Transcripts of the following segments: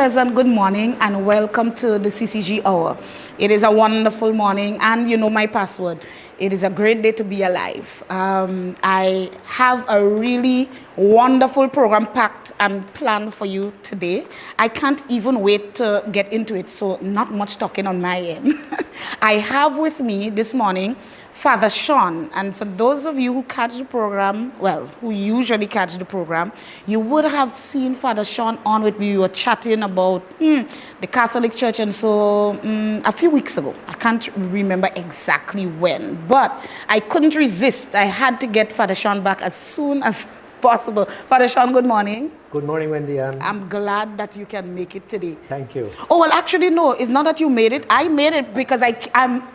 pleasant good morning and welcome to the CCG Hour. It is a wonderful morning and you know my password. It is a great day to be alive. I have a really wonderful program packed and planned for you today. I can't even wait to get into it, so not much talking on my end. I have with me this morning Father Sean, and for those of you who catch the program, well, who usually catch the program, you would have seen Father Sean on with me. We were chatting about the Catholic Church, and so a few weeks ago. I can't remember exactly when, but I couldn't resist. I had to get Father Sean back as soon as possible. Father Sean, good morning. Good morning, Wendy. I'm glad that you can make it today. Thank you. Oh, well, actually, no, it's not that you made it. I made it because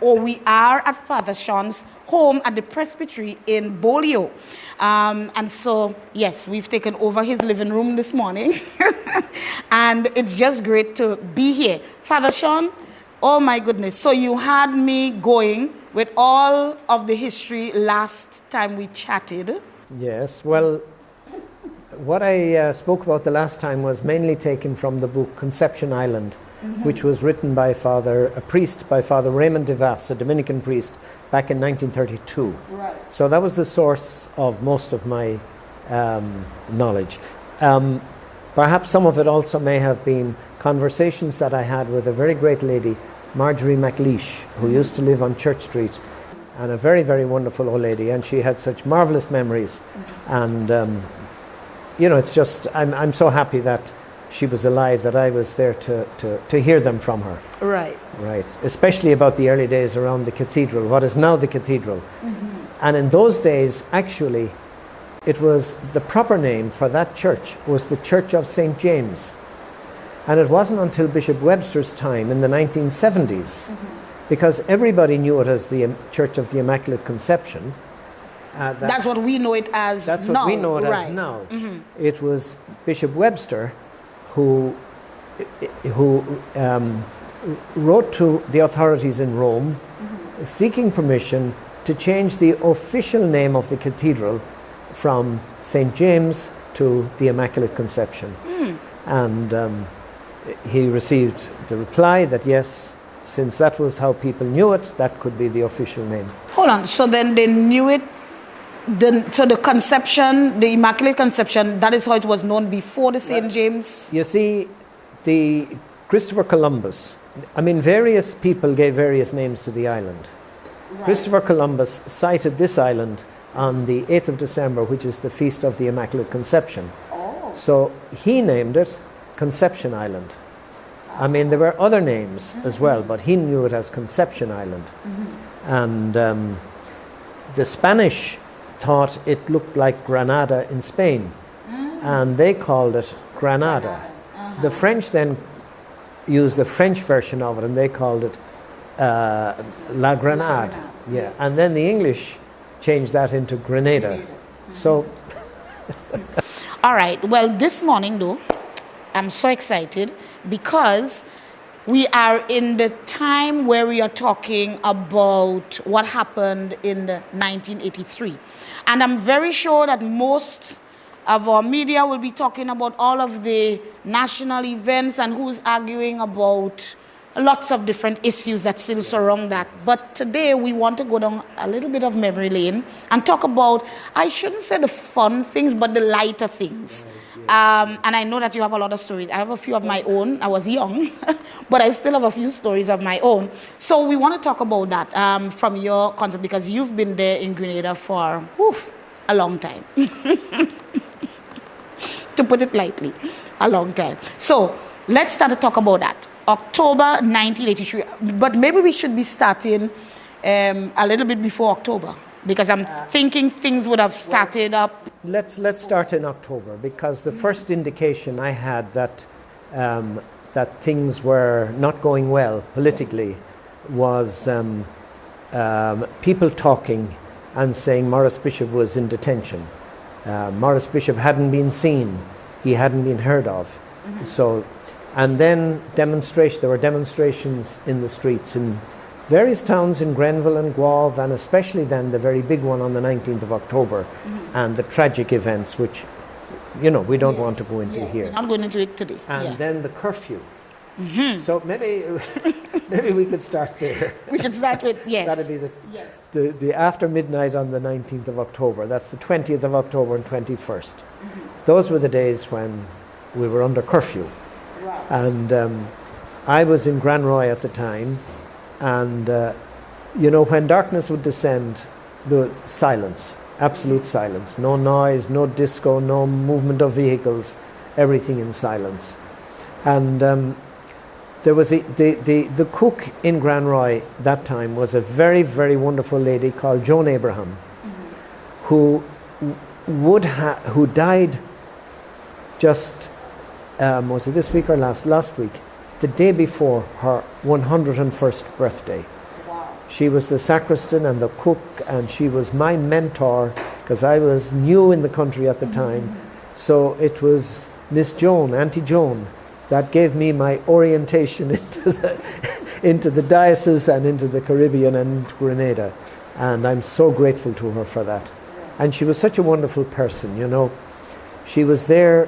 we are at Father Sean's home at the presbytery in Bolio. And so, yes, we've taken over his living room this morning. And it's just great to be here. Father Sean, oh my goodness. So you had me going with all of the history last time we chatted. Yes, well, what I spoke about the last time was mainly taken from the book Conception Island, which was written by a priest by Father Raymond de Vas, a Dominican priest, back in 1932. Right. So that was the source of most of my knowledge. Perhaps some of it also may have been conversations that I had with a very great lady, Marjorie MacLeish, who used to live on Church Street, and a very, very wonderful old lady, and she had such marvelous memories. And you know, it's just, I'm so happy that she was alive, that I was there to hear them from her. Right. Right. Especially about the early days around the cathedral, what is now the cathedral. And in those days, actually, it was the proper name for that church was the Church of St. James. And it wasn't until Bishop Webster's time in the 1970s, because everybody knew it as the Church of the Immaculate Conception. That's what we know it as now. That's what we know it as now. It was Bishop Webster who wrote to the authorities in Rome seeking permission to change the official name of the cathedral from St. James to the Immaculate Conception. And he received the reply that yes, since that was how people knew it, that could be the official name. Hold on, so then they knew it, so the conception, the Immaculate Conception, that is how it was known before the St. James? You see, the Christopher Columbus, I mean, various people gave various names to the island. Right. Christopher Columbus sighted this island on the 8th of December, which is the Feast of the Immaculate Conception. Oh. So he named it Conception Island. I mean, there were other names as well, but he knew it as Conception Island. And the Spanish thought it looked like Granada in Spain, and they called it Granada. The French then used the French version of it, and they called it La Grenade. Yeah, and then the English changed that into Grenada. So, all right. Well, this morning, though, I'm so excited because we are in the time where we are talking about what happened in 1983. And I'm very sure that most of our media will be talking about all of the national events and who's arguing about lots of different issues that still surround that. But today we want to go down a little bit of memory lane and talk about, I shouldn't say the fun things, but the lighter things. And I know that you have a lot of stories. I have a few of my own. I was young, but I still have a few stories of my own. So we want to talk about that from your concept, because you've been there in Grenada for a long time. To put it lightly, a long time. So let's start to talk about that. October 1983. But maybe we should be starting a little bit before October, because I'm thinking things would have started up. Let's start in October, because the first indication I had that that things were not going well politically was people talking and saying Maurice Bishop was in detention. Maurice Bishop hadn't been seen, he hadn't been heard of. So, and then there were demonstrations in the streets in various towns in Grenville and Guave, and especially then the very big one on the 19th of October, and the tragic events which you know, we don't want to go into We're here. not going into it today. And then the curfew. So maybe maybe we could start there. We can start with, yes. That'd be the after midnight on the 19th of October. That's the 20th of October and 21st. Those were the days when we were under curfew. Right. And I was in Granroy at the time, and you know, when darkness would descend, the silence, absolute silence, no noise, no disco, no movement of vehicles, everything in silence. And there was the cook in Granroy that time was a very, very wonderful lady called Joan Abraham, who died just was it this week or last week, the day before her 101st birthday. Wow. She was the sacristan and the cook, and she was my mentor because I was new in the country at the time. So it was Miss Joan, Auntie Joan, that gave me my orientation into the diocese and into the Caribbean and Grenada. And I'm so grateful to her for that. And she was such a wonderful person, you know. She was there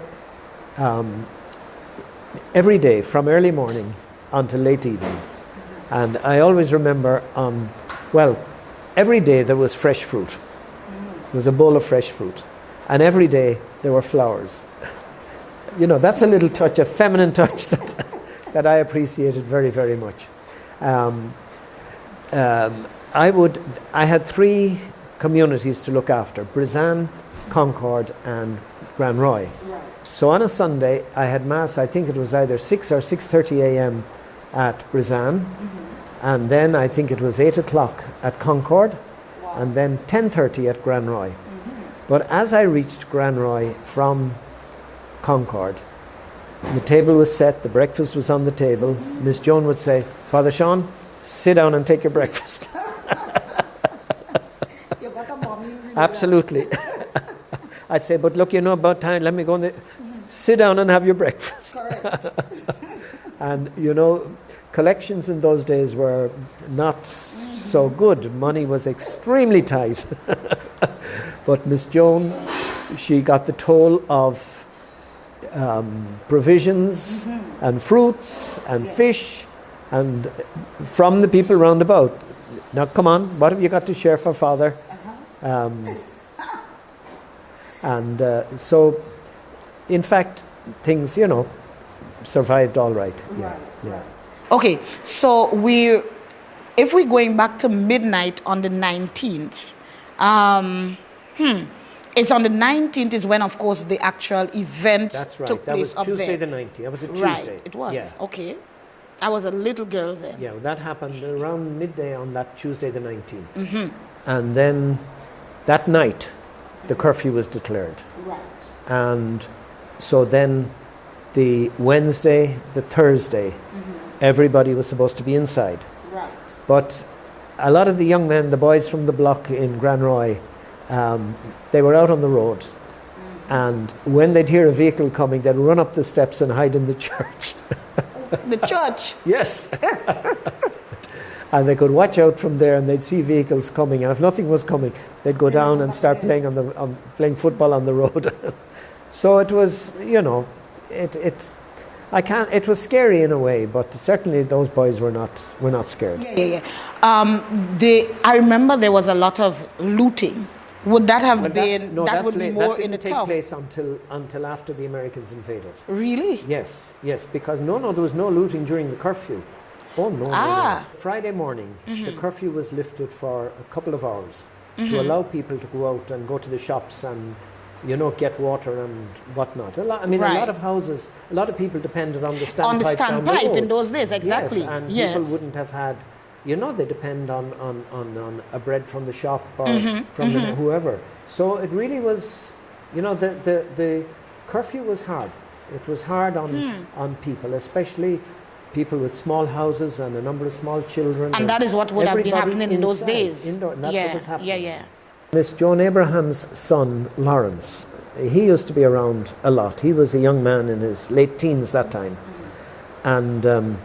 every day from early morning until late evening. And I always remember, every day there was fresh fruit. There was a bowl of fresh fruit. And every day there were flowers. You know, that's a little touch, a feminine touch that I appreciated very, very much. I had 3 communities to look after: Brizan, Concord and Granroy. Right. So on a Sunday I had Mass, I think it was either 6 or 6:30 a.m. at Brizan, and then I think it was 8 o'clock at Concord, and then 10:30 at Granroy. But as I reached Granroy from Concord, the table was set, the breakfast was on the table. Miss Joan would say, "Father Sean, sit down and take your breakfast." You got a mom, you really Absolutely. I'd say, "But look, you know, about time, let me go and sit down and have your breakfast." correct. And, you know, collections in those days were not so good. Money was extremely tight. But Miss Joan, she got the toll of provisions and fruits and fish and from the people round about. Now, come on, what have you got to share for Father? So, in fact, things, you know, survived all right. Yeah, yeah. Okay, so if we're going back to midnight on the 19th, it's on the 19th is when, of course, the actual event That's right. took place That was Tuesday up there. the 19th. That was a Tuesday. Right, it was. Yeah. Okay. I was a little girl then. Yeah, that happened around midday on that Tuesday the 19th. And then that night, the curfew was declared. Right. And so then the Wednesday, the Thursday, everybody was supposed to be inside. Right. But a lot of the young men, the boys from the block in Granroy, they were out on the road. And when they'd hear a vehicle coming, they'd run up the steps and hide in the church. The church. Yes. And they could watch out from there, and they'd see vehicles coming. And if nothing was coming, they'd go down and start playing playing football on the road. So it was, you know, it was scary in a way, but certainly those boys were not scared. Yeah. I remember there was a lot of looting. Would that have been? That would be more in the town. That didn't take place until after the Americans invaded. Really? Yes, because there was no looting during the curfew. Oh no. No. Friday morning, the curfew was lifted for a couple of hours to allow people to go out and go to the shops and, you know, get water and whatnot. A lot of houses, a lot of people depended on the standpipe. On the standpipe in those days, exactly. Yes, and people wouldn't have had, you know, they depend on a bread from the shop or from whoever. So it really was, you know, the curfew was hard. It was hard on people, especially people with small houses and a number of small children. And that is what would have been happening in those inside, days. Indoor, and that's what was happening. Yeah. Miss Joan Abraham's son, Lawrence, he used to be around a lot. He was a young man in his late teens that time. And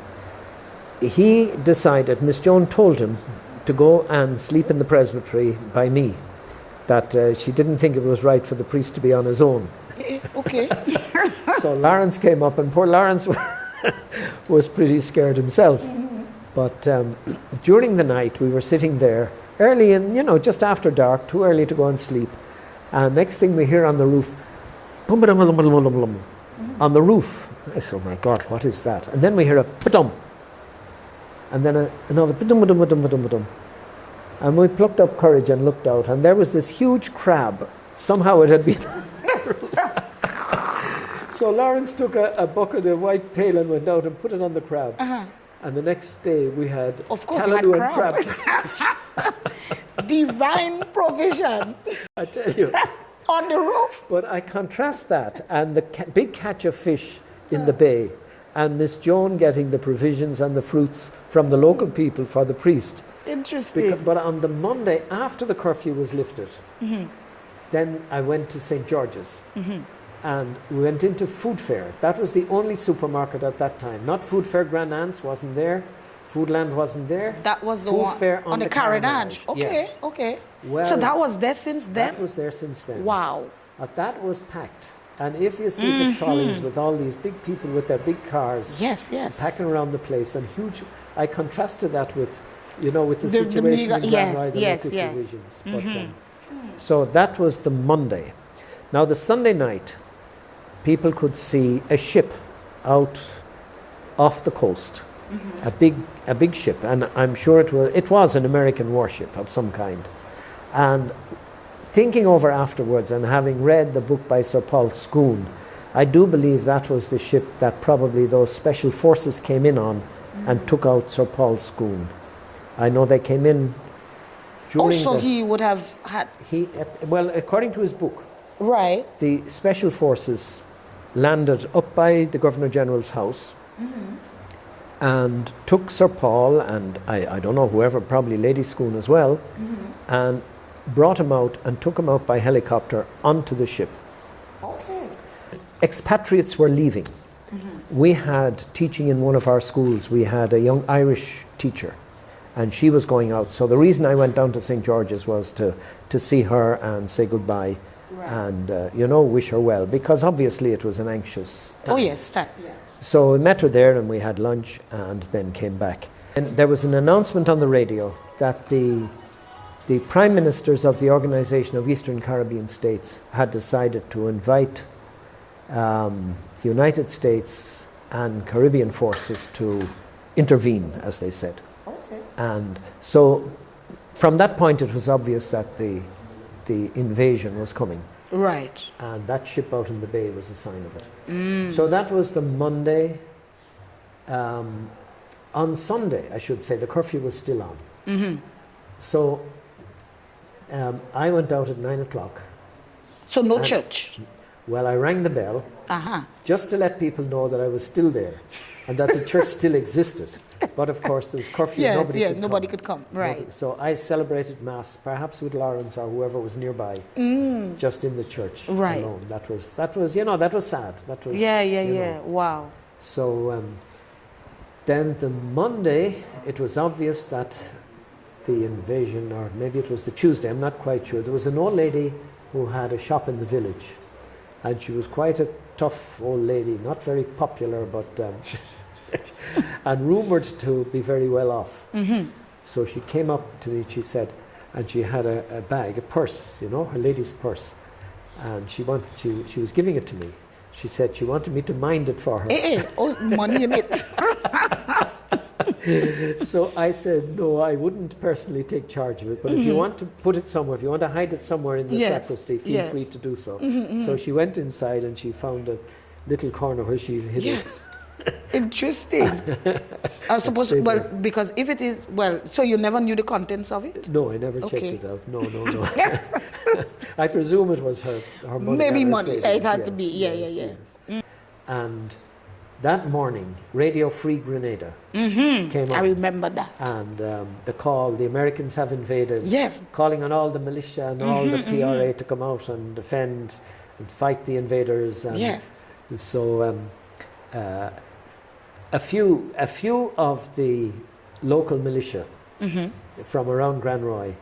he decided, Miss Joan told him to go and sleep in the presbytery by me, that she didn't think it was right for the priest to be on his own. Okay. So Lawrence came up, and poor Lawrence was pretty scared himself. But during the night, we were sitting there early in, just after dark, too early to go and sleep. And next thing we hear on the roof, bum ba dum bum bum bum bum, on the roof. I said, oh my God, what is that? And then we hear a ba-dum. And then another ba-dum ba dum ba dum ba dum ba dum. And we plucked up courage and looked out, and there was this huge crab. Somehow it had been. So Lawrence took a bucket of white pail and went out and put it on the crab. And the next day we had Of course, you had callaloo and crab. Divine provision I tell you. on the roof. But I contrast that and the big catch of fish in the bay, and Miss Joan getting the provisions and the fruits from the local people for the priest. Interesting. But on the Monday after the curfew was lifted, then I went to St. George's. And we went into Food Fair. That was the only supermarket at that time. Not Food Fair Grand Anse wasn't there. Foodland wasn't there. That was the Food one Fair on the Carenage. Okay, yes. okay. Well, so that was there since then? That was there since then. Wow. But that was packed. And if you see the trolleys with all these big people with their big cars Yes, yes. packing around the place, and huge, I contrasted that with, with the situation meager, in Grand yes, Roy, the yes, local yes. provisions. But, so that was the Monday. Now the Sunday night, people could see a ship out off the coast, a big ship, and I'm sure it was an American warship of some kind. And thinking over afterwards and having read the book by Sir Paul Scoon, I do believe that was the ship that probably those special forces came in on and took out Sir Paul Scoon. I know they came in during Also, he would have had... well, according to his book, Right. the special forces landed up by the Governor-General's house and took Sir Paul and I don't know, whoever, probably Lady Scoon as well, and brought him out and took him out by helicopter onto the ship. Okay. Expatriates were leaving. We had, teaching in one of our schools, we had a young Irish teacher, and she was going out. So the reason I went down to St. George's was to see her and say goodbye. Right. And, wish her well, because obviously it was an anxious time. Oh, yes. That, yeah. So we met her there and we had lunch and then came back. And there was an announcement on the radio that the prime ministers of the Organization of Eastern Caribbean States had decided to invite the United States and Caribbean forces to intervene, as they said. Okay. And so from that point it was obvious that the invasion was coming. Right. And that ship out in the bay was a sign of it. So that was the Monday. On Sunday, I should say, the curfew was still on. So I went out at 9 o'clock. So no church? Well, I rang the bell just to let people know that I was still there and that the church still existed. But of course, there was curfew. Yes, nobody could come. Right. So I celebrated Mass, perhaps with Lawrence or whoever was nearby, just in the church alone. That was sad. That was Yeah. Wow. So then the Monday, it was obvious that the invasion, or maybe it was the Tuesday, I'm not quite sure. There was an old lady who had a shop in the village, and she was quite a tough old lady, not very popular, but and rumoured to be very well off. So she came up to me, she said, and she had a bag, a purse, her lady's purse, and she was giving it to me. She said she wanted me to mind it for her. Money in it. So I said, no, I wouldn't personally take charge of it, but if you want to put it somewhere, if you want to hide it somewhere in the sacristy, feel free to do so. So she went inside and she found a little corner where she hid it. Interesting. I suppose, because if it is, so you never knew the contents of it? No, I never checked it out. No. I presume it was her money. Maybe money. Savings. It had to be, Yes. And that morning, Radio Free Grenada came on. I remember that. And the Americans have invaded. Yes. Calling on all the militia and all the PRA to come out and defend and fight the invaders. And so a few of the local militia from around Grand Roy,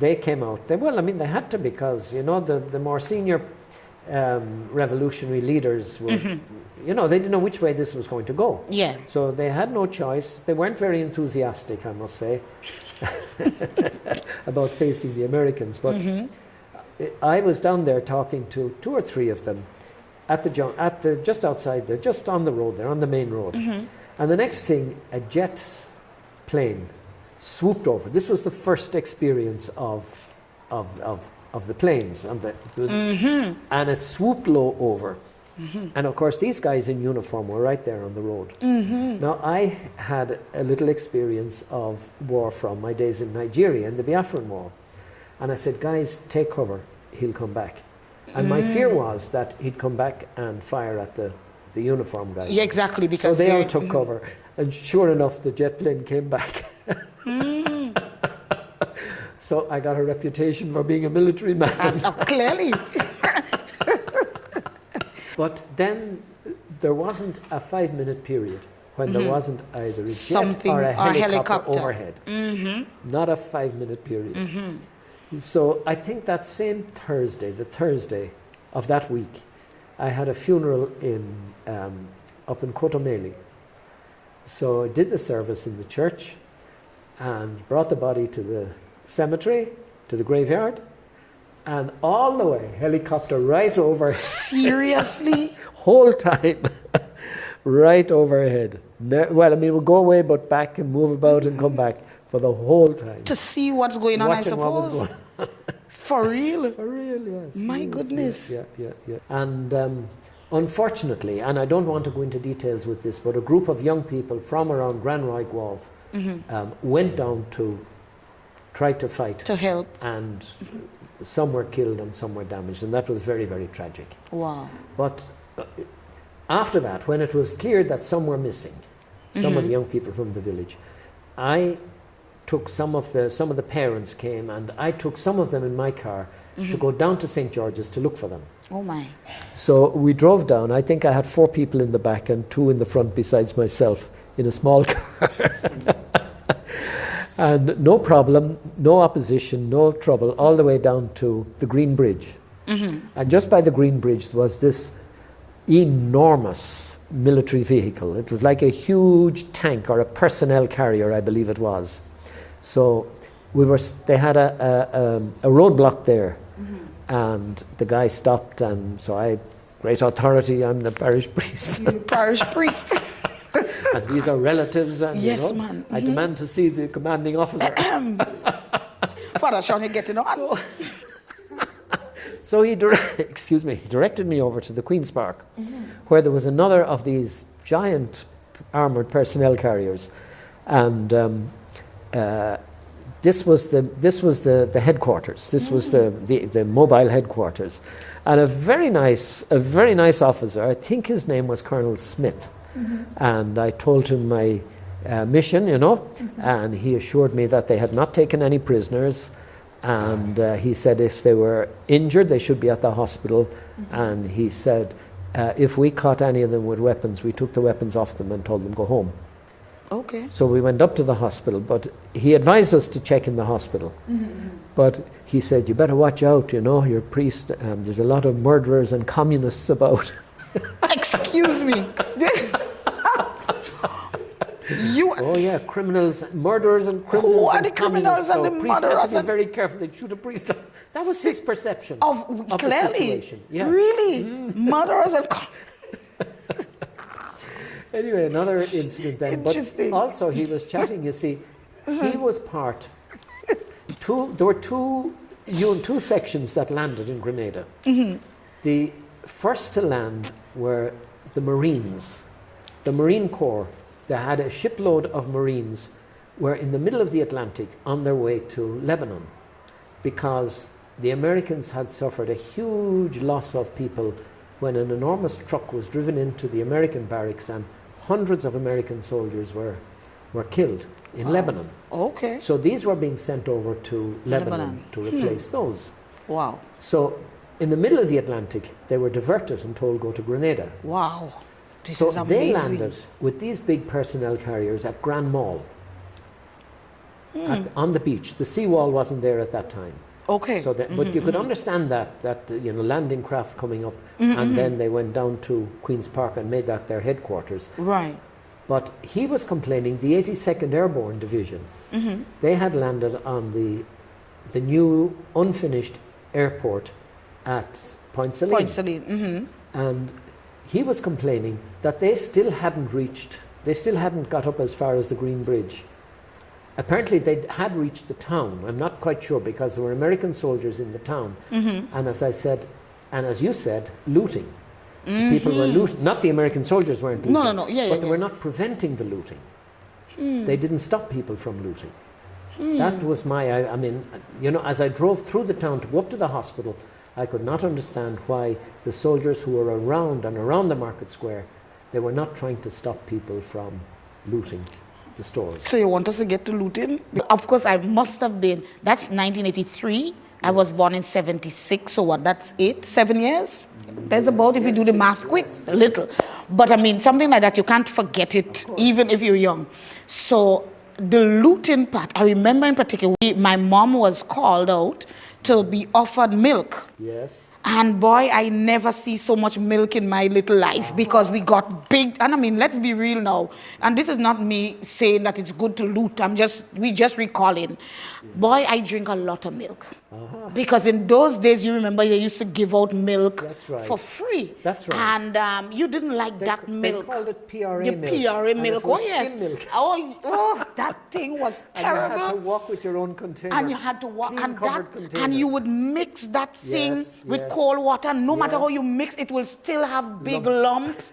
they came out. They had to, because the more senior revolutionary leaders were, you know, they didn't know which way this was going to go. Yeah. So they had no choice. They weren't very enthusiastic, I must say, about facing the Americans. But I was down there talking to 2 or 3 of them at the just outside there, just on the road there, on the main road. And the next thing, a jet plane swooped over. This was the first experience of the planes, and and it swooped low over. And of course, these guys in uniform were right there on the road. Now, I had a little experience of war from my days in Nigeria in the Biafran War, and I said, "Guys, take cover. He'll come back." And my fear was that he'd come back and fire at the uniform guys. Yeah, exactly, because so they all took cover, and sure enough, the jet plane came back. So I got a reputation for being a military man. Clearly. But then there wasn't a 5-minute period when there wasn't either a jet or a helicopter overhead. Not a 5-minute period. So I think that same Thursday, the Thursday of that week, I had a funeral up in Cotomeli. So I did the service in the church and brought the body to the cemetery, to the graveyard, and all the way, helicopter right over. Seriously? Whole time, right overhead. Well, I mean, we'll go away, but back and move about and come back for the whole time. To see what's going on, Watching I suppose. what was going on. For real? For real, yes. My yes, goodness. Yeah. And unfortunately, and I don't want to go into details with this, but a group of young people from around Grand Roy Guelph went down to try to fight. To help. And some were killed and some were damaged, and that was very, very tragic. Wow. But after that, when it was clear that some were missing, some of the young people from the village, I took some of the parents came, and I took some of them in my car to go down to St. George's to look for them. Oh my. So we drove down. I think I had 4 people in the back and 2 in the front besides myself in a small car. And no problem, no opposition, no trouble, all the way down to the Green Bridge. And just by the Green Bridge was this enormous military vehicle. It was like a huge tank or a personnel carrier, I believe it was. So they had a roadblock there, and the guy stopped, and so great authority, I'm the parish priest. You're the parish priest. And these are relatives, and yes, man. I demand to see the commanding officer. Father Sean, you're getting on. So he directed me over to the Queen's Park, where there was another of these giant armoured personnel carriers, and this was the headquarters. This was the mobile headquarters, and a very nice officer. I think his name was Colonel Smith. And I told him my mission, and he assured me that they had not taken any prisoners, and he said if they were injured, they should be at the hospital, and he said if we caught any of them with weapons, we took the weapons off them and told them go home. Okay. So we went up to the hospital, but he advised us to check in the hospital. But he said, you better watch out, you're a priest, there's a lot of murderers and communists about. Excuse me. Oh yeah, criminals, murderers and criminals. Who are and the criminals and the priests murderers? had to be very careful. They shoot a priest. That was his perception of the situation. Yeah. Really? Murderers and Anyway, another incident then. Interesting. But also he was chatting, you see, he was there were two sections that landed in Grenada. The first to land were the Marines, the Marine Corps. They had a shipload of Marines were in the middle of the Atlantic on their way to Lebanon, because the Americans had suffered a huge loss of people when an enormous truck was driven into the American barracks, and hundreds of American soldiers were killed in Lebanon. Okay. So these were being sent over to Lebanon to replace those. Wow. So in the middle of the Atlantic, they were diverted and told go to Grenada. Wow. This so is amazing. they landed with these big personnel carriers at Grand Mall on the beach. The seawall wasn't there at that time. Okay. So that, but you could understand that landing craft coming up, and then they went down to Queen's Park and made that their headquarters. Right. But he was complaining, the 82nd Airborne Division, they had landed on the new unfinished airport at Point Saline. And he was complaining that they still hadn't got up as far as the Green Bridge. Apparently they had reached the town. I'm not quite sure, because there were American soldiers in the town. And as I said, and as you said, looting. People were looting. Not the American soldiers weren't looting. No. Yeah, but they were not preventing the looting. They didn't stop people from looting. That was I mean, as I drove through the town to go up to the hospital, I could not understand why the soldiers who were around the market square, they were not trying to stop people from looting the stores. So you want us to get to looting? Of course, I must have been. That's 1983. I was born in 76. So what? That's 7 years. That's about, if you do the math quick, a little. But I mean, something like that, you can't forget it, even if you're young. So the looting part, I remember in particular, my mom was called out to be offered milk. Yes. And boy, I never see so much milk in my little life, because we got big. And I mean, let's be real now. And this is not me saying that it's good to loot. We just recalling. Boy, I drink a lot of milk. Because in those days, you remember, they used to give out milk for free. That's right. And you didn't like that milk. They called it PRA the milk. PRA milk. Oh, yes. Milk. Oh, that thing was terrible. And you had to walk with your own container. And you had to walk, container. and you would mix that thing with cold water. No matter how you mix, it will still have big lumps.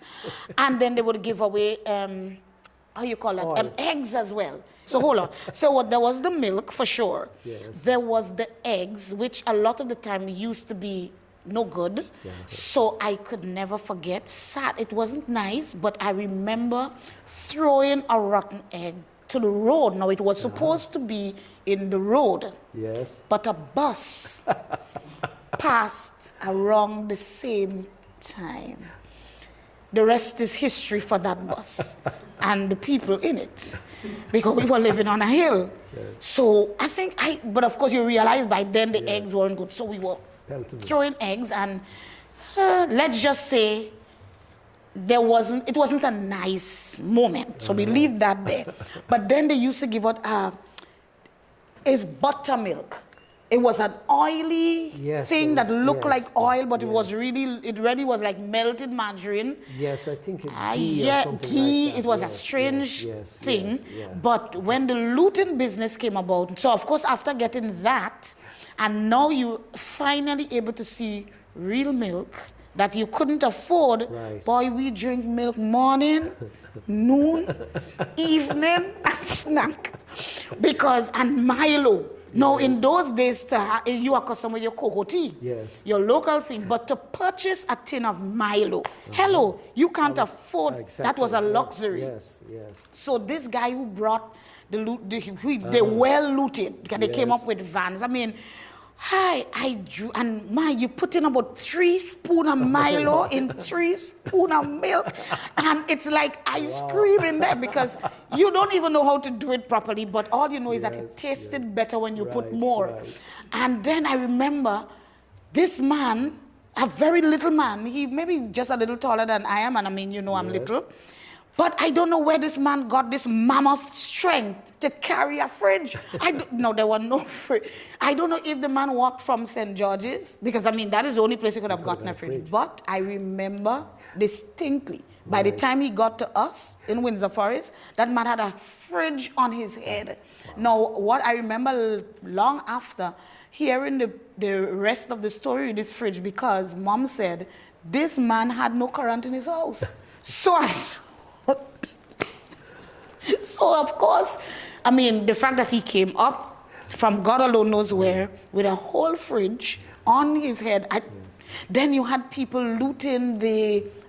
And then they would give away, how you call it, eggs as well. So hold on. So there was the milk for sure. Yes. There was the eggs, which a lot of the time used to be no good. Yeah. So I could never forget. Sad. It wasn't nice, but I remember throwing a rotten egg to the road. Now, it was supposed to be in the road. Yes. But a bus passed around the same time. The rest is history for that bus and the people in it, because we were living on a hill. Yes. So I think but of course you realize by then the eggs weren't good. So we were throwing eggs, and let's just say it wasn't a nice moment. So we leave that there. But then they used to give out is buttermilk. It was an oily thing that looked like oil, but it really was like melted margarine. Yes, I think it's ghee or something ghee, like that. It was a strange thing. But when the looting business came about, so of course after getting that, and now you're finally able to see real milk that you couldn't afford. Right. Boy, we drink milk morning, noon, evening, and snack. And Milo. Now, in those days, you are accustomed with your cocoa tea, your local thing, but to purchase a tin of Milo, hello, you can't afford, that was a luxury. Yes. So this guy who brought the loot, they well looted, because they came up with vans. I mean, I drew, and you put in about 3 spoons of Milo in 3 spoons of milk, and it's like ice cream in there, because you don't even know how to do it properly, but all you know is that it tasted better when you put more. Right. And then I remember this man, a very little man, he maybe just a little taller than I am, and I mean, I'm little. But I don't know where this man got this mammoth strength to carry a fridge. No, there were no fridge. I don't know if the man walked from St. George's, because I mean, that is the only place he could have gotten a fridge. But I remember distinctly, by the time he got to us in Windsor Forest, that man had a fridge on his head. Wow. Now, what I remember long after, hearing the rest of the story with this fridge, because Mom said, this man had no current in his house. So, of course, I mean, the fact that he came up from God alone knows where with a whole fridge on his head. Then you had people looting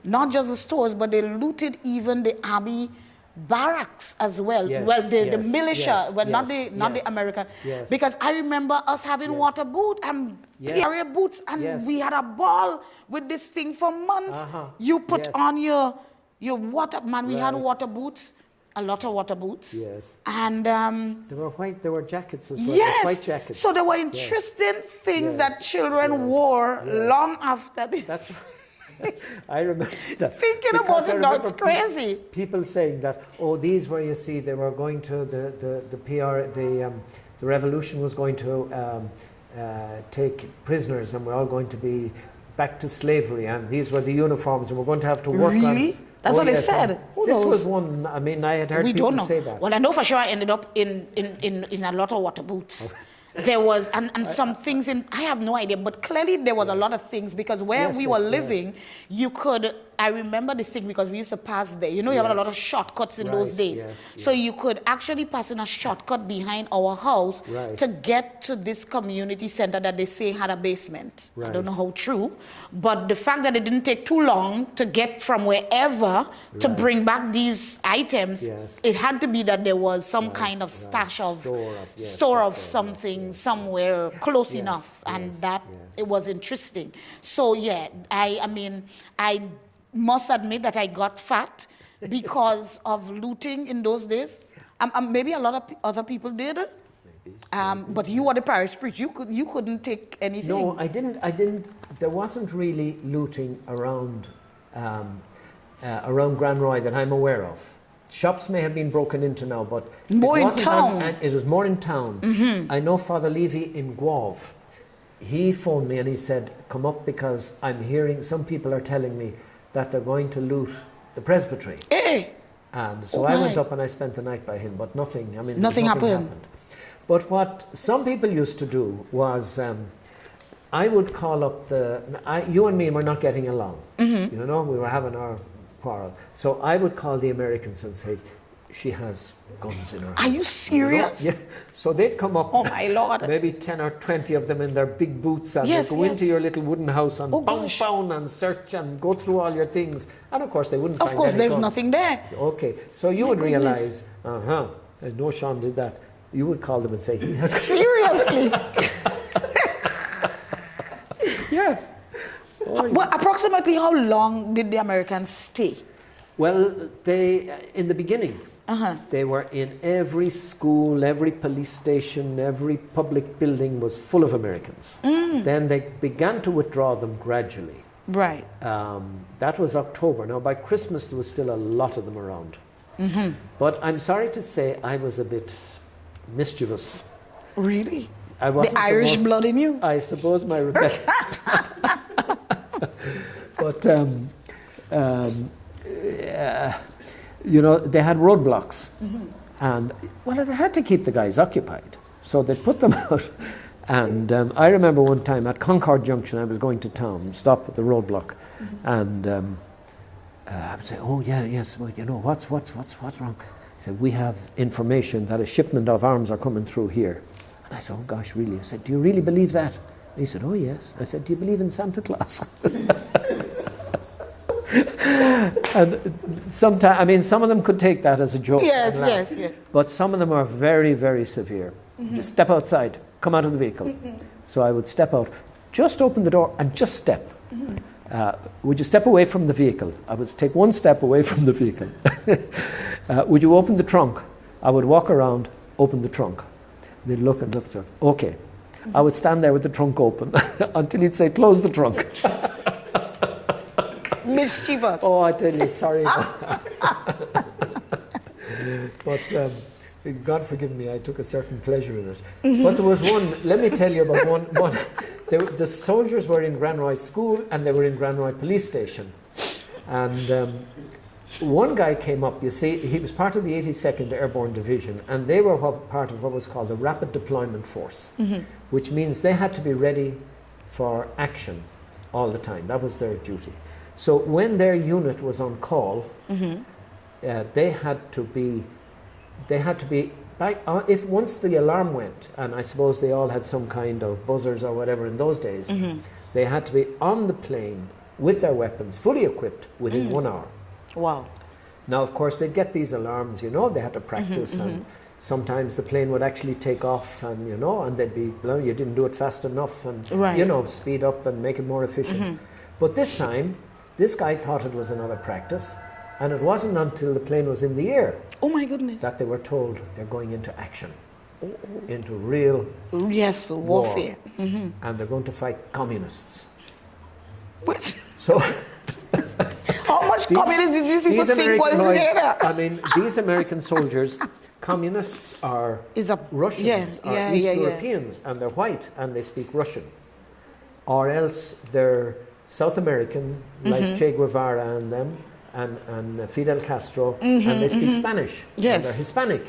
not just the stores, but they looted even the army barracks as well. The militia, not the American. Yes. Because I remember us having water boots and area boots, and we had a ball with this thing for months. You put on your water, man, we had water boots. a lot of water boots. Yes. And They were white. There were jackets as well. yes, White jackets. so there were interesting things Yes. that children Yes. wore Yes. long after. That's right. I remember that. Thinking Because about I it now, remember it's crazy. People saying that, oh, these were, you see, they were going to the PR, the revolution was going to take prisoners, and we're all going to be back to slavery, and these were the uniforms, and we're going to have to work on. Really? That's what they yes, said. Who this knows? was one. I mean, I had heard We people don't know. say that. Well, I know for sure I ended up in a lot of water boots. There was, and some things in, I have no idea, but clearly there was a lot of things, because where Yes, we were yes. living, you could, I remember this thing because we used to pass there. You know, you have a lot of shortcuts in those Right, days. yes, So you could actually pass in a shortcut behind our house Right. to get to this community center that they say had a basement. I don't Right. know how true, but the fact that it didn't take too long to get from wherever to Right. bring back these items, Yes. it had to be that there was some kind of stash of store of something somewhere close enough, and that it was interesting. So yeah, I mean, I must admit that I got fat because of looting in those days. Maybe a lot of other people did. But you were the parish priest. You couldn't take anything. No, I didn't. There wasn't really looting around around Grand Roy that I'm aware of. Shops may have been broken into now, but More it in wasn't town. and it was more in town. I know Father Levy in Guave. He phoned me and he said, "Come up, because I'm hearing some people are telling me that they're going to loot the presbytery." And so I went up and I spent the night by him, but nothing. I mean, Nothing happened. But what some people used to do was, I would call up you and me were not getting along. You know, we were having our quarrel. So I would call the Americans and say, "She has guns in her hand." Are you serious? Yeah. So they'd come up. Oh my Lord. Maybe 10 or 20 of them in their big boots, and Yes, they'd go into yes. your little wooden house and gosh. pound and search and go through all your things. And of course they wouldn't Of find course, any there's guns. nothing there. Okay, so you My would goodness. realize, I know Sean did that. You would call them and say, "He has." Seriously. Yes. Oh, Well, approximately how long did the Americans stay? well, in the beginning, they were in every school, every police station, every public building was full of Americans. Then they began to withdraw them gradually. Right. That was October. Now, by Christmas, there was still a lot of them around. But I'm sorry to say, I was a bit mischievous. Really? I wasn't The Irish most- blood in you? I suppose my rebellious but you know, they had roadblocks, and well, they had to keep the guys occupied, so they put them out. And I remember one time at Concord Junction, I was going to town, stop at the roadblock, and I would say, "Oh yeah, yes, well, you know, what's wrong?" He said, "We have information that a shipment of arms are coming through here." And I said, "Oh gosh, really?" I said, "Do you really believe that?" And he said, "Oh yes." I said, "Do you believe in Santa Claus?" And sometimes, I mean, some of them could take that as a joke. Yes, and laugh. yes. But some of them are very, very severe. Just step outside, come out of the vehicle. So I would step out, just open the door and just step. Would you step away from the vehicle? I would take one step away from the vehicle. Would you open the trunk? I would walk around, open the trunk. They'd look and look. Okay. I would stand there with the trunk open until he'd say, "Close the trunk." Mischievous. Oh, I tell you, sorry. But God forgive me, I took a certain pleasure in it. But there was one, let me tell you about one. The soldiers were in Grand Roy School and they were in Grand Roy Police Station. And one guy came up, you see, he was part of the 82nd Airborne Division, and they were part of what was called the Rapid Deployment Force, which means they had to be ready for action all the time. That was their duty. So when their unit was on call, they had to be back. If once the alarm went, and I suppose they all had some kind of buzzers or whatever in those days, they had to be on the plane with their weapons, fully equipped, within 1 hour. Wow. Now, of course, they'd get these alarms, you know, they had to practice, and sometimes the plane would actually take off, and, you know, and they'd be, well, you didn't do it fast enough, and, you know, speed up and make it more efficient. But this time, this guy thought it was another practice, And it wasn't until the plane was in the air Oh my goodness. that they were told they're going into action, into real Yes, warfare. war, and they're going to fight communists. But So how much communists did these people think was boys, there? I mean, these American soldiers, communists are Is a Russians, are East Europeans, and they're white, and they speak Russian. Or else they're South American, like Che Guevara and them, and Fidel Castro, and they speak Spanish. Yes. And they're Hispanic.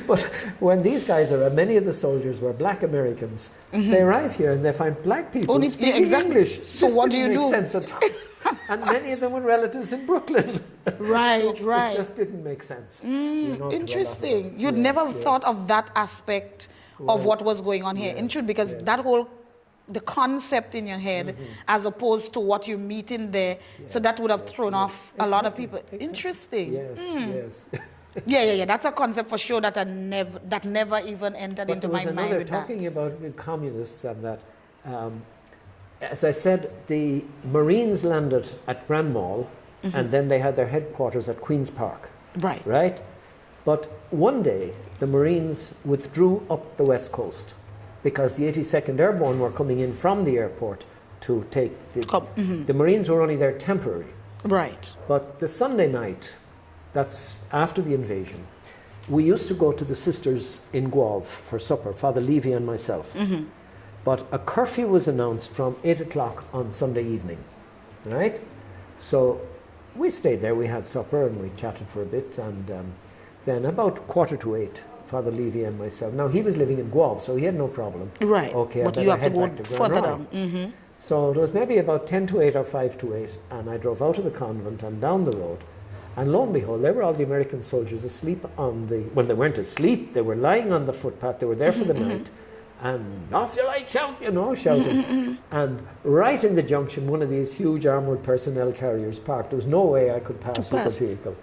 But when these guys are, many of the soldiers were black Americans, they arrive here and they find black people Only- speaking exactly. English. So This what do didn't you make do? sense at all. And many of them were relatives in Brooklyn. Right, So right. It just didn't make sense. You know, to a lot of Interesting. them. You'd Yes, never yes. thought of that aspect of Well, what was going on here. yes, In truth, because yes. that whole the concept in your head as opposed to what you meet in there. So that would have thrown off a lot of people. Exactly. Interesting. Yes, yes. Yeah. That's a concept for sure that never even entered But into there was my mind another, with that. talking about the communists and that, as I said, the Marines landed at Grand Mall and then they had their headquarters at Queen's Park, Right. right? But one day the Marines withdrew up the west coast because the 82nd Airborne were coming in from the airport to take the Marines were only there temporary. Right. But the Sunday night, that's after the invasion, we used to go to the sisters in Guelph for supper, Father Levy and myself. But a curfew was announced from 8 o'clock on Sunday evening, right? So we stayed there, we had supper and we chatted for a bit, and then about 7:45, Father Levy and myself. Now he was living in Guelph, so he had no problem. Right. Okay, But I you better have to head go back Grand further Roy. down. So it was maybe about 7:50 or 7:55, and I drove out of the convent and down the road. And lo and behold, there were all the American soldiers asleep on the, well, they weren't asleep, they were lying on the footpath, they were there for the night. And off the light, shout, you know, shouting. And right in the junction, one of these huge armoured personnel carriers parked. There was no way I could pass with the vehicle.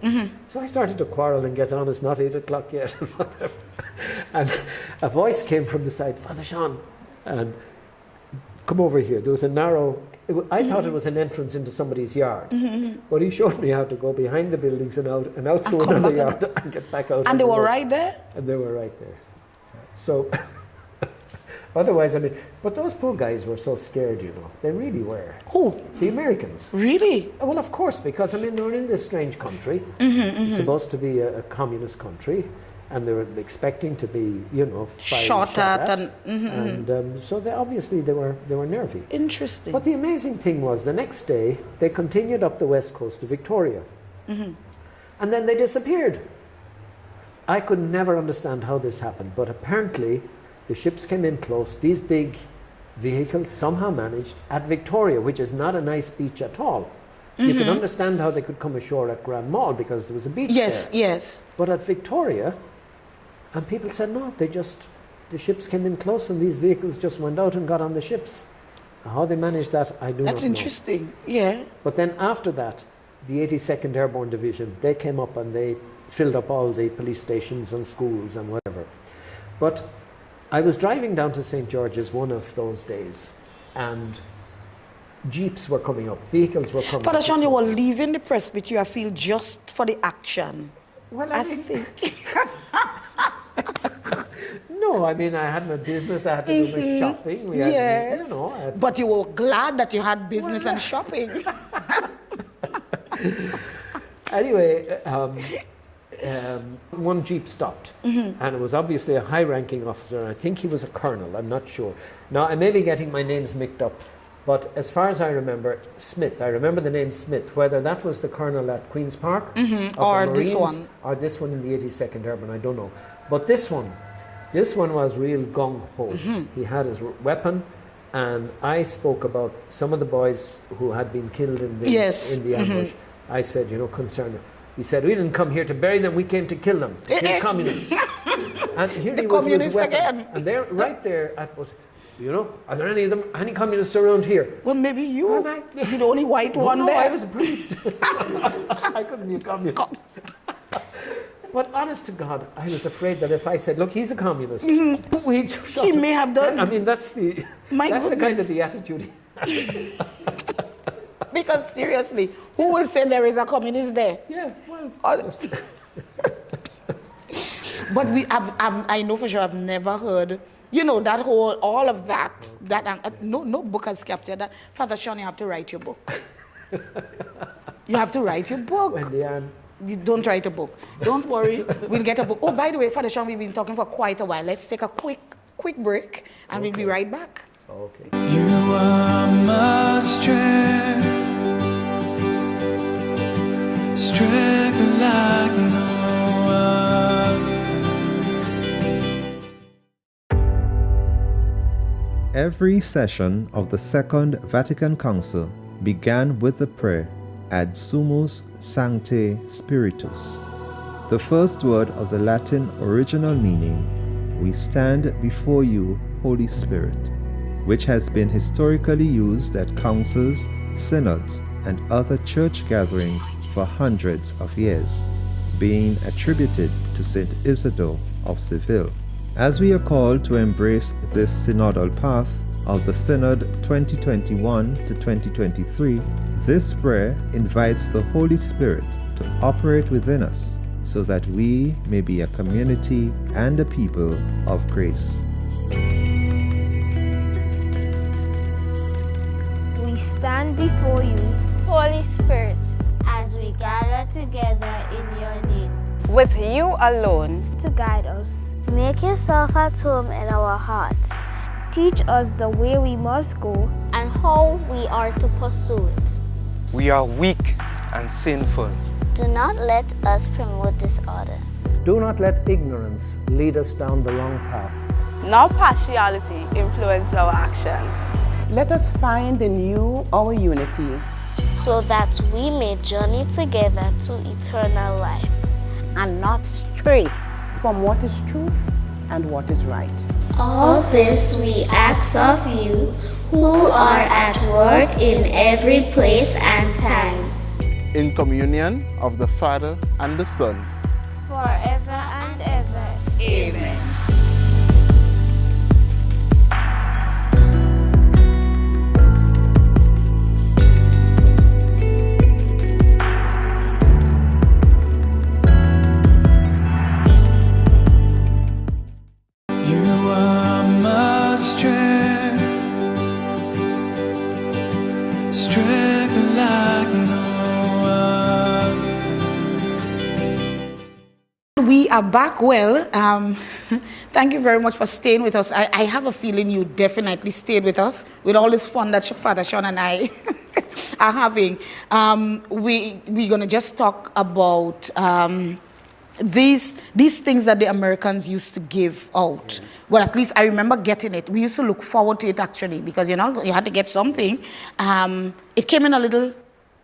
So I started to quarrel and get on, it's not 8 o'clock yet. And a voice came from the side, Father Sean, and come over here. There was a narrow, I thought it was an entrance into somebody's yard. But he showed me how to go behind the buildings and out through come another back yard and get back out. And they on the were road. right there? And they were right there. So, otherwise, I mean, but those poor guys were so scared, you know. They really were. Who? The Americans. Really? Well, of course, because, I mean, they were in this strange country. It's supposed to be a communist country. And they were expecting to be, you know, Shot at and... and so they obviously they were nervy. Interesting. But the amazing thing was, the next day they continued up the west coast to Victoria, and then they disappeared. I could never understand how this happened, but apparently the ships came in close. These big vehicles somehow managed at Victoria, which is not a nice beach at all. You can understand how they could come ashore at Grand Mall because there was a beach there. Yes. But at Victoria, and people said no, the ships came in close and these vehicles just went out and got on the ships. How they managed that, I do not know. That's interesting. Yeah. But then after that, the 82nd Airborne Division, they came up and they filled up all the police stations and schools and whatever. But I was driving down to St. George's one of those days, and jeeps were coming up, vehicles were coming Father up. Sean, you were leaving the presbytery, I feel, just for the action. Well, I I mean, think. no, I mean, I had my business, I had to do my shopping. We had, Yes. you know, I had, But you were glad that you had business and shopping. anyway, one jeep stopped, and it was obviously a high-ranking officer. I think he was a colonel. I'm not sure. Now I may be getting my names mixed up, but as far as I remember, Smith. I remember the name Smith. Whether that was the colonel at Queen's Park, of Or the this Marines, one. or this one in the 82nd Airborne, I don't know. But this one was real gung ho. He had his weapon. And I spoke about some of the boys who had been killed in the, Yes. in the ambush. I said, you know, concerned. He said, we didn't come here to bury them, we came to kill them. They're communists. And here The he was with his communists weapon. again. And they're right there at was, you know, are there any of them, any communists around here? Well, maybe you Well, were the only white one no, there. I was a priest. I couldn't be a communist. But honest to God, I was afraid that if I said, look, he's a communist, we'd shot He him. may have done. I mean, that's the My kind goodness. of the attitude. Because seriously, who will say there is a communist there? Yeah, well. But I know for sure I've never heard, that whole, all of that, no book has captured that. Father Sean, you have to write your book. You have to write your book. Wendy Ann. You don't write a book. Don't worry, we'll get a book. Oh, by the way, Father Sean, we've been talking for quite a while. Let's take a quick break, and we'll be right back. Okay. You are my strength, strength like no other. Every session of the Second Vatican Council began with the prayer Ad Sumus Sancte Spiritus. The first word of the Latin original meaning, we stand before you, Holy Spirit, which has been historically used at councils, synods, and other church gatherings for hundreds of years, being attributed to Saint Isidore of Seville. As we are called to embrace this synodal path of the Synod 2021 to 2023, this prayer invites the Holy Spirit to operate within us so that we may be a community and a people of grace. We stand before you, Holy Spirit, as we gather together in your name, with you alone to guide us. Make yourself at home in our hearts. Teach us the way we must go and how we are to pursue it. We are weak and sinful. Do not let us promote disorder. Do not let ignorance lead us down the wrong path. nor partiality influence our actions. Let us find in you our unity, so that we may journey together to eternal life and not stray from what is truth and what is right. All this we ask of you, who are at work in every place and time, in communion of the Father and the Son, forever and ever. Amen. We are back. Well, thank you very much for staying with us. I have a feeling you definitely stayed with us with all this fun that Father Sean and I are having. We're going to just talk about these things that the Americans used to give out. Well, at least I remember getting it. We used to look forward to it, actually, because you had to get something. It came in a little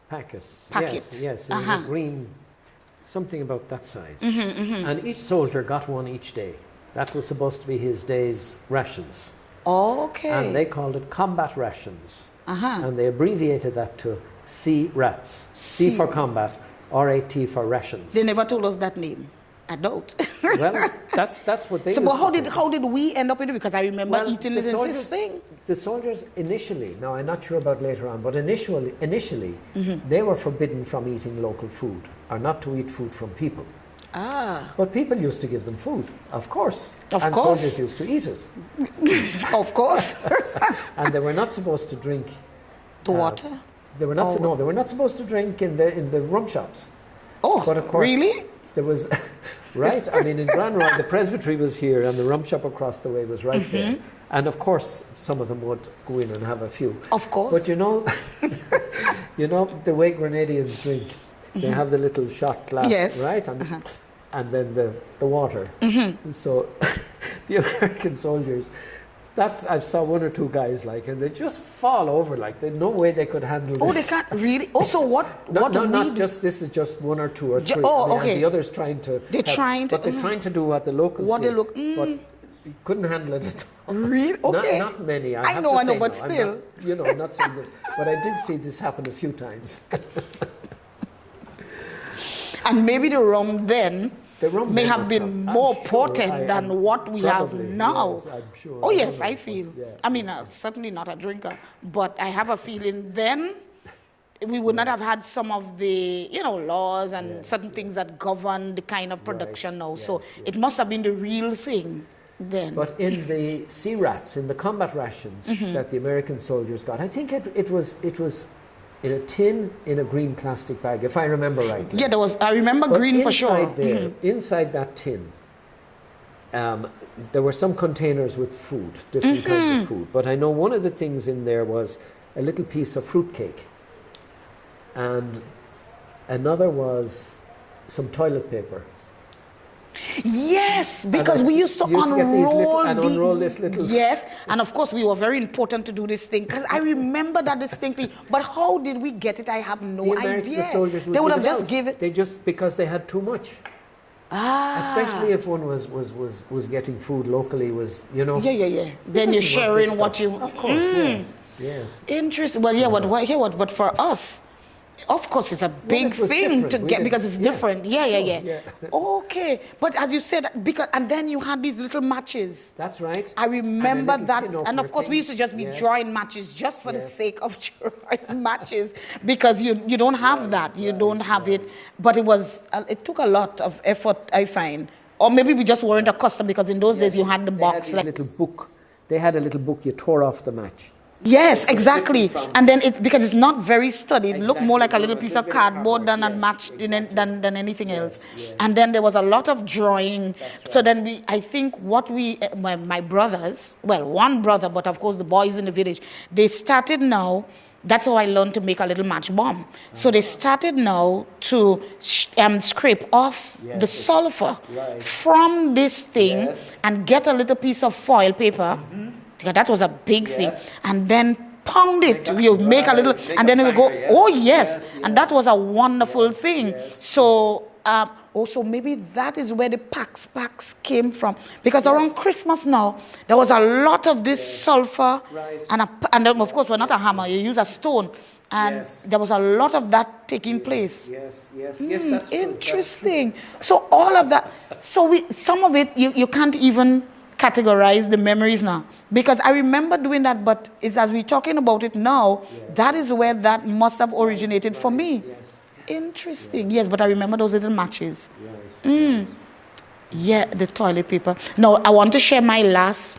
packet. Yes, it was a green, something about that size. And each soldier got one each day. That was supposed to be his day's rations. Okay. And they called it combat rations. And they abbreviated that to C-RATs. C for combat, R-A-T for rations. They never told us that name. I don't. Well, that's what they So, used but to say. how did we end up with it? Because I remember eating it in this thing. The soldiers initially, now I'm not sure about later on, but initially they were forbidden from eating local food, or not to eat food from people. But people used to give them food, of course. Of course. Soldiers used to eat it. Of course. And they were not supposed to drink the water. They were not. No, they were not supposed to drink in the rum shops. Oh, but of course, really? There was, right? I mean, in Granroy, the presbytery was here, and the rum shop across the way was right there. And of course, some of them would go in and have a few. Of course. But you know the way Grenadians drink, they have the little shot glass, yes. right? And then the water. So the American soldiers, that I saw one or two guys and they just fall over there's no way they could handle this. Oh, they can't really? Also, not just, this is just one or two or three. Okay. And the others trying to They're trying to... But they're trying to do what the locals did. But you couldn't handle it at all. Really? Okay. Not many. I know, but still. I'm not saying this. But I did see this happen a few times. And maybe the rum then may have been more potent than what we have now. Yes, I'm sure. Oh, yes, I feel. Yeah. I mean, certainly not a drinker, but I have a feeling then we would not have had some of the, laws and certain things that govern the kind of production now. So it must have been the real thing then. But in the sea rats, in the combat rations that the American soldiers got, I think it was in a tin in a green plastic bag, if I remember rightly. Yeah, I remember green for sure. There, inside that tin, there were some containers with food, different kinds of food. But I know one of the things in there was a little piece of fruit cake. And another was some toilet paper. Yes, because we used to unroll this little. Yes, and of course we were very important to do this thing because I remember that distinctly. But how did we get it? I have no idea. The soldiers they would have just given it. They just because they had too much. Especially if one was getting food locally, Yeah. Then you're sharing what you. Of course, yes. Interesting. Well, but for us, of course, it's a big thing to get because it's different. Yeah. Okay, but as you said, and then you had these little matches. That's right. I remember that, and of course, we used to just be drawing matches just for the sake of drawing matches because you don't have that, you don't have it. But it took a lot of effort, I find, or maybe we just weren't accustomed because in those days you had the box like little book. They had a little book. You tore off the match. Yes, exactly. And then because it's not very sturdy, it looked more like a little piece of cardboard than a match than anything else. And then there was a lot of drawing. So then I think my brothers, well, one brother, but of course the boys in the village, they started now. That's how I learned to make a little match bomb. So they started now to scrape off the sulfur from this thing and get a little piece of foil paper. That was a big thing. And then pound it. You make a little, and then it will go, and that was a wonderful thing. So, also maybe that is where the packs came from. Because around Christmas now, there was a lot of this sulfur, and then, of course, well, not a hammer, you use a stone. And there was a lot of that taking place. Yes, that's interesting. True. So all of that, some of it, you can't even categorize the memories now because I remember doing that, but it's as we're talking about it now, that is where that must have originated for me. Interesting. Yes, but I remember those little matches. Yeah, the toilet paper. Now I want to share my last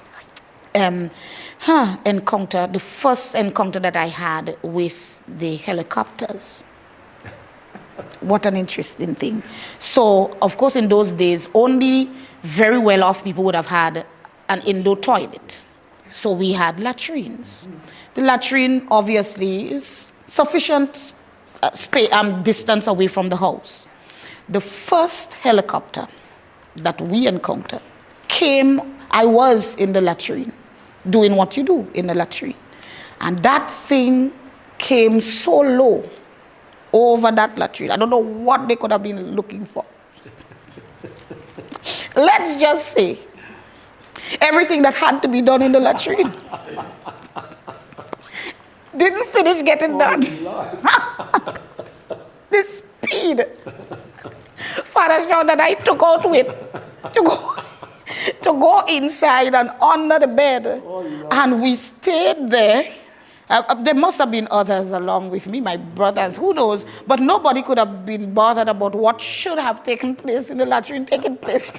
encounter, the first encounter that I had with the helicopters. What an interesting thing. So, of course, in those days, only very well-off people would have had an indoor toilet. So we had latrines. The latrine, obviously, is sufficient distance away from the house. The first helicopter that we encountered I was in the latrine, doing what you do in the latrine. And that thing came so low over that latrine. I don't know what they could have been looking for. Let's just say everything that had to be done in the latrine didn't finish getting done. The speed Father John that I took out with to go inside and under the bed, and we stayed there. There must have been others along with me, my brothers, who knows, but nobody could have been bothered about what should have taken place in the latrine taking place.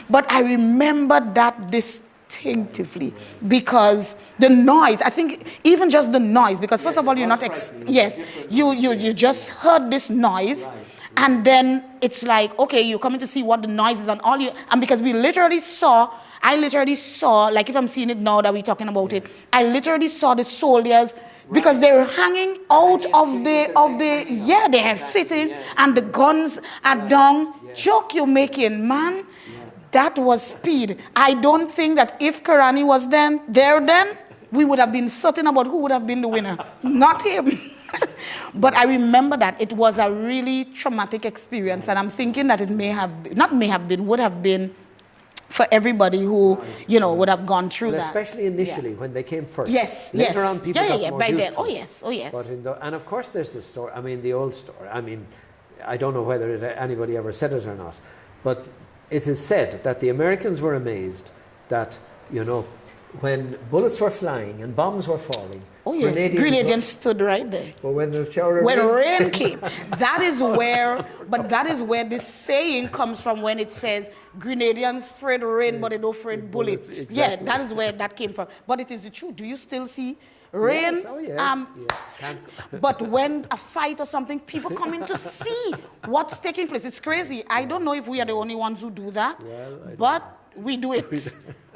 But I remember that distinctively because the noise, I think even just the noise, because first of all, you're not, you just heard this noise. And then it's like, okay, you're coming to see what the noise is, and because I literally saw, like if I'm seeing it now that we're talking about it, I literally saw the soldiers because they were hanging out of the they are sitting, and the guns are down. Joke you're making, man. That was speed. I don't think that if Karani was there then, we would have been certain about who would have been the winner. Not him. But I remember that it was a really traumatic experience, and I'm thinking that it would have been for everybody who, would have gone through that. Especially initially when they came first. Later on, people got more by used then. to it. Oh yes. But and of course there's the story, the old story. I don't know whether anybody ever said it or not, but it is said that the Americans were amazed that, when bullets were flying and bombs were falling. Oh yes, Grenadians stood right there. But when the shower of when rain came, that is where this saying comes from when it says Grenadians afraid rain, but they don't afraid bullets. Exactly. Yeah, that is where that came from. But it is the truth. Do you still see rain? Yes. Oh, yes. But when a fight or something, people come in to see what's taking place. It's crazy. I don't know if we are the only ones who do that, but we do it.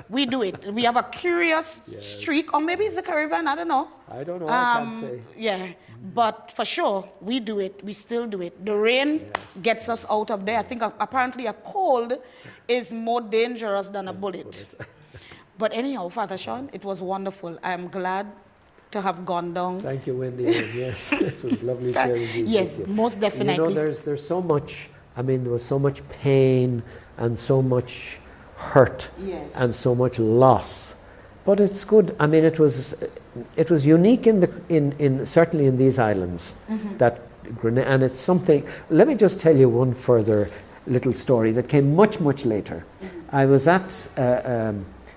We do it. We have a curious streak, or maybe it's the Caribbean, I don't know. I don't know, I can't say. Yeah, but for sure, we do it. We still do it. The rain gets us out of there. I think apparently a cold is more dangerous than a bullet. But anyhow, Father Sean, it was wonderful. I'm glad to have gone down. Thank you, Wendy. Yes, it was lovely sharing these Yes, with you. most definitely. You know, there's so much, I mean, there was so much pain and so much hurt and so much loss, but it's good. I mean, it was unique in certainly in these islands that and it's something. Let me just tell you one further little story that came much later. I was at a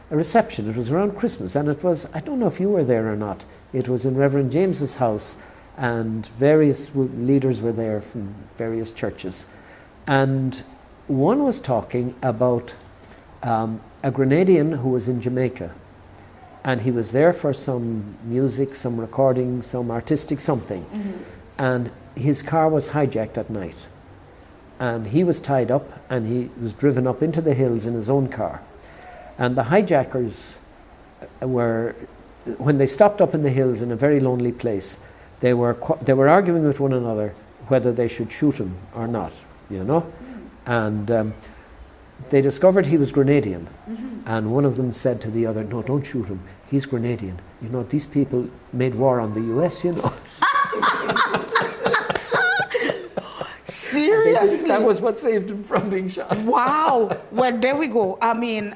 reception. It was around Christmas, and it was, I don't know if you were there or not. It was in Reverend James's house, and various leaders were there from various churches, and one was talking about a Grenadian who was in Jamaica, and he was there for some music, some recording, some artistic something, and his car was hijacked at night, and he was tied up and he was driven up into the hills in his own car, and the hijackers were, when they stopped up in the hills in a very lonely place, they were arguing with one another whether they should shoot him or not, you know, and they discovered he was Grenadian, and one of them said to the other, "No, don't shoot him. He's Grenadian. You know, these people made war on the US, you know." Seriously? That was what saved him from being shot. Wow. Well, there we go. I mean,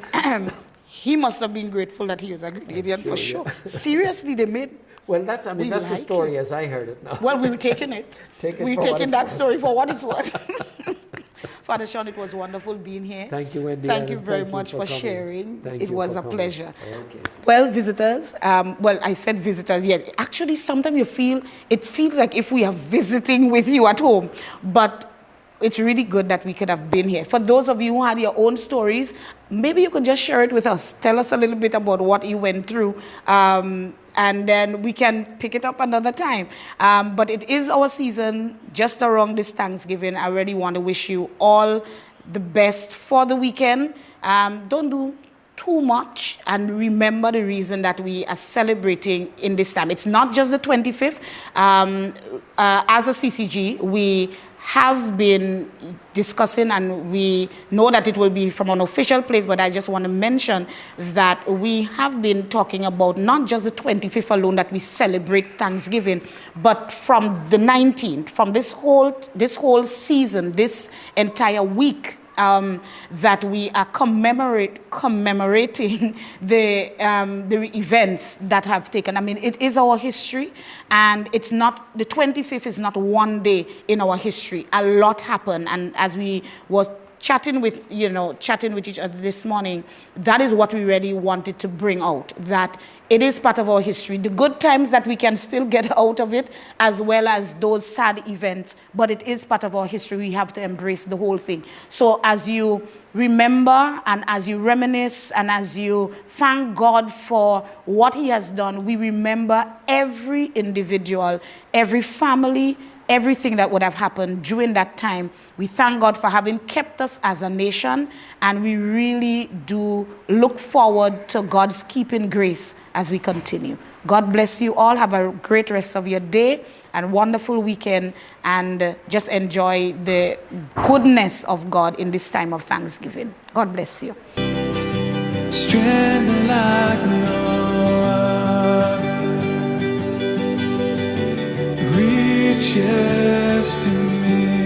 he must have been grateful that he was a Grenadian for sure. Seriously, they made... Well, that's the story as I heard it now. Well, we were taking it. We're taking that story for what it's worth. Father Sean, it was wonderful being here. Thank you, Wendy. Thank you very much for sharing. It was a pleasure. Okay. Well, visitors, I said visitors, yeah. Actually, sometimes it feels like if we are visiting with you at home, but it's really good that we could have been here. For those of you who had your own stories, maybe you could just share it with us. Tell us a little bit about what you went through. And then we can pick it up another time. But it is our season just around this Thanksgiving. I really want to wish you all the best for the weekend. Don't do too much, and remember the reason that we are celebrating in this time. It's not just the 25th. As a CCG, we have been discussing, and we know that it will be from an official place, but I just want to mention that we have been talking about not just the 25th alone that we celebrate Thanksgiving, but from the 19th, from this whole season, this entire week, that we are commemorating the events that have taken. I mean, it is our history, and it's not, the 25th is not one day in our history. A lot happened, and as we were chatting with each other this morning, that is what we really wanted to bring out, that it is part of our history, the good times that we can still get out of it, as well as those sad events, but it is part of our history. We have to embrace the whole thing. So as you remember, and as you reminisce, and as you thank God for what he has done, we remember every individual, every family, everything that would have happened during that time. We thank God for having kept us as a nation, and we really do look forward to God's keeping grace as we continue. God bless you all. Have a great rest of your day and wonderful weekend, and just enjoy the goodness of God in this time of Thanksgiving. God bless you. Strength like no other reaches to me.